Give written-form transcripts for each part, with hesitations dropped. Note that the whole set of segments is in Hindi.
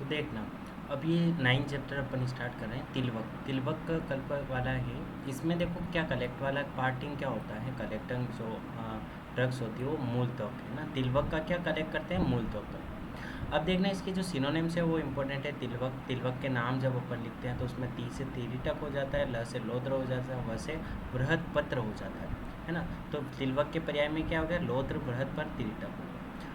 तो देखना, अब ये 9 चैप्टर अपन स्टार्ट कर रहे हैं। तिलवक तिलवक का कल्प वाला है। इसमें देखो क्या कलेक्ट वाला पार्टिंग क्या होता है, कलेक्टिंग जो ड्रग्स होती है वो मूल त्वक है ना। तिलवक का क्या कलेक्ट करते हैं, मूल त्वक का। अब देखना इसके जो सिनोनिम्स है वो इंपॉर्टेंट है। तिलवक तिलवक के नाम जब अपन लिखते हैं तो उसमें ती से तिरिटक हो जाता है, ल से लौद्र हो जाता है, व से बृहद पत्र हो जाता है ना। तो तिलवक के पर्याय में क्या हो गया, लौद्र बृहद पर तिरिटक हो गया।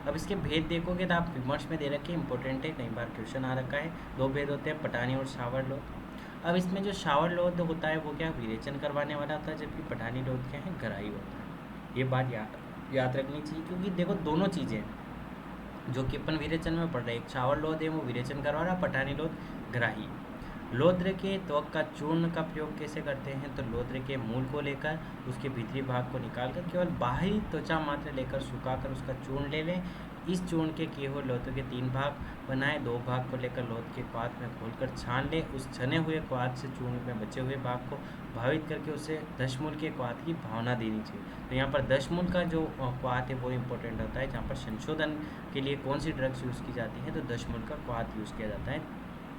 अब इसके भेद देखोगे तो आप विमर्श में दे रखे, इंपॉर्टेंट है, कई बार क्वेश्चन आ रखा है। 2 भेद होते हैं, पठानी और शावर लोध। अब इसमें जो शावर लोध होता है वो क्या विरेचन करवाने वाला होता है, जबकि पठानी लोध क्या है, गहराई होता है। ये बात याद रखनी चाहिए, क्योंकि देखो दोनों चीज़ें जो कि अपन विरेचन में पढ़ रहे हैं, एक शावर लोध है वो विरेचन करवा रहा है, पठानी लोध ग्राही। लौद्र के त्वक का चूर्ण का प्रयोग कैसे करते हैं, तो लौद्र के मूल को लेकर उसके भीतरी भाग को निकालकर केवल बाहरी त्वचा मात्र लेकर सुखाकर उसका चूर्ण ले लें। इस चूर्ण के किए हुए लौद्र के 3 भाग बनाएं, 2 भाग को लेकर लौद्र के क्वाथ में खोलकर छान लें। उस छने हुए क्वाथ से चूर्ण में बचे हुए भाग को भावित करके उसे दशमूल के क्वाथ की भावना देनी चाहिए। तो यहाँ पर दशमूल का जो क्वाथ है वो इम्पोर्टेंट होता है, जहाँ पर संशोधन के लिए कौन सी ड्रग्स यूज़ की जाती है, तो दशमूल का क्वाथ यूज़ किया जाता है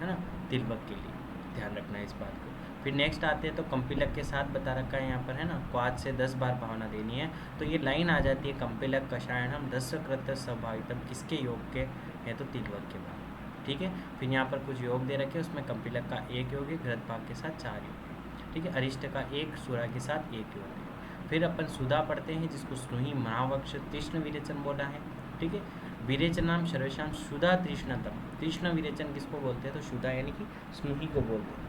ना, तिलवक के लिए। ध्यान रखना है इस बात को। फिर नेक्स्ट आते हैं तो कंपिलक के साथ बता रखा है यहाँ पर, है ना, क्वाथ से 10 बार भावना देनी है। तो ये लाइन आ जाती है, कंपिलक कषायणम 10 कृत संभावितम, किसके योग के है, तो तिलवक के बाद। ठीक है, फिर यहाँ पर कुछ योग दे रखे, उसमें कंपिलक का 1 योग है, घृत भाग के साथ 4 योग है। ठीक है, अरिष्ट का 1, सूरा के साथ 1 योग है। फिर अपन सुधा पढ़ते हैं, जिसको स्नुही महावक्ष तीक्ष्ण विरेचन बोला है। ठीक है, विरेचनाम सर्वेशाम सुधा तृष्णतम, तीक्ष्ण विरेचन किसको बोलते हैं, तो सुधा यानी कि स्नुही को बोलते हैं।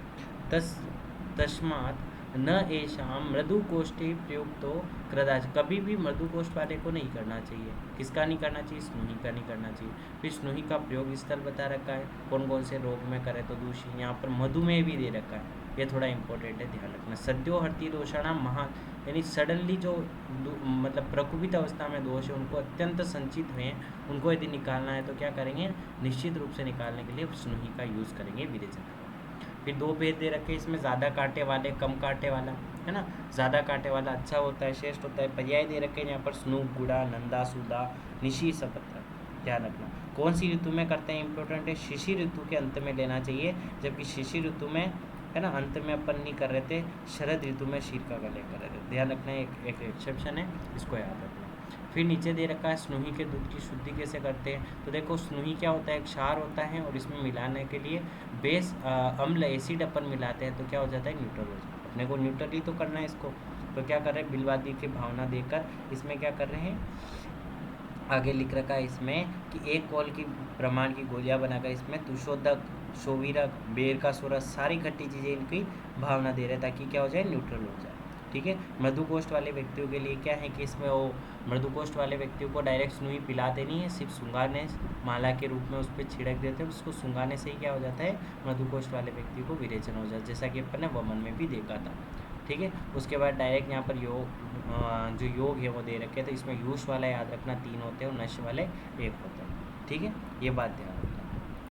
तस्मात् न एषाम मृदुकोष्ठे प्रयुक्तो कृदाच, कभी भी मृदुकोष्ठ वाले को नहीं करना चाहिए। किसका नहीं करना चाहिए, स्नुही का नहीं करना चाहिए। फिर स्नुही का प्रयोग स्थल बता रखा है, कौन कौन से रोग में करे, तो दूषी, यहाँ पर मधुमेह भी दे रखा है, ये थोड़ा इंपॉर्टेंट है, ध्यान रखना। सद्यो हरती दोषाणाम महा, यानी सडनली जो मतलब प्रकुपित अवस्था में दोष है उनको अत्यंत संचित हुए हैं, उनको यदि निकालना है तो क्या करेंगे, निश्चित रूप से निकालने के लिए स्नुही का यूज़ करेंगे विरेचन। फिर 2 भेद दे रखे इसमें, ज़्यादा कांटे वाले कम कांटे वाला, है ना। ज़्यादा कांटे वाला अच्छा होता है, श्रेष्ठ होता है। पर्याय दे रखे हैं यहाँ पर, स्नूप, गुड़ा, नंदा, सुधा, निशी, सपत्र। ध्यान रखना कौन सी ऋतु में करते हैं, इंपॉर्टेंट है। शिशिर ऋतु के अंत में लेना चाहिए, जबकि शिशिर ऋतु में, है ना, अंत में अपन नहीं कर रहे थे, शरद ऋतु में शीर का गले कर रहे थे। ध्यान रखना, एक एक्सेप्शन है, इसको याद रखना। फिर नीचे दे रखा है स्नुही के दूध की शुद्धि कैसे करते हैं। तो देखो स्नुही क्या होता है, एक क्षार होता है, और इसमें मिलाने के लिए बेस अम्ल एसिड अपन मिलाते हैं, तो क्या हो जाता है, न्यूट्रल हो जाता है। अपने को न्यूट्रल ही तो करना है इसको, तो क्या कर रहे हैं, बिलवादी की भावना देकर इसमें क्या कर रहे हैं, आगे लिख रखा है इसमें कि 1 कौल की प्रमाण की गोलियां बनाकर इसमें तुषोदक, शोवीरक, बेर का सोरस, सारी खट्टी चीज़ें इनकी भावना दे रहे हैं, ताकि क्या हो जाए, न्यूट्रल हो जाए। ठीक है, मृदुकोष्ठ वाले व्यक्तियों के लिए क्या है कि इसमें वो मृदुकोष्ठ वाले व्यक्तियों को डायरेक्ट स्नुई पिलाते नहीं है, सिर्फ सुंगाने माला के रूप में उस पर छिड़क देते हैं, उसको सुंगाने से ही क्या हो जाता है, मृदुकोष्ठ वाले व्यक्ति को विरेचन हो जाता है, जैसा कि अपन ने वमन में भी देखा था। ठीक है, उसके बाद डायरेक्ट यहाँ पर जो योग है वो दे रखे, तो इसमें यूष वाला याद रखना 3 होते हैं और नश वाले 1 होते हैं। ठीक है, ये बात ध्यान रखना।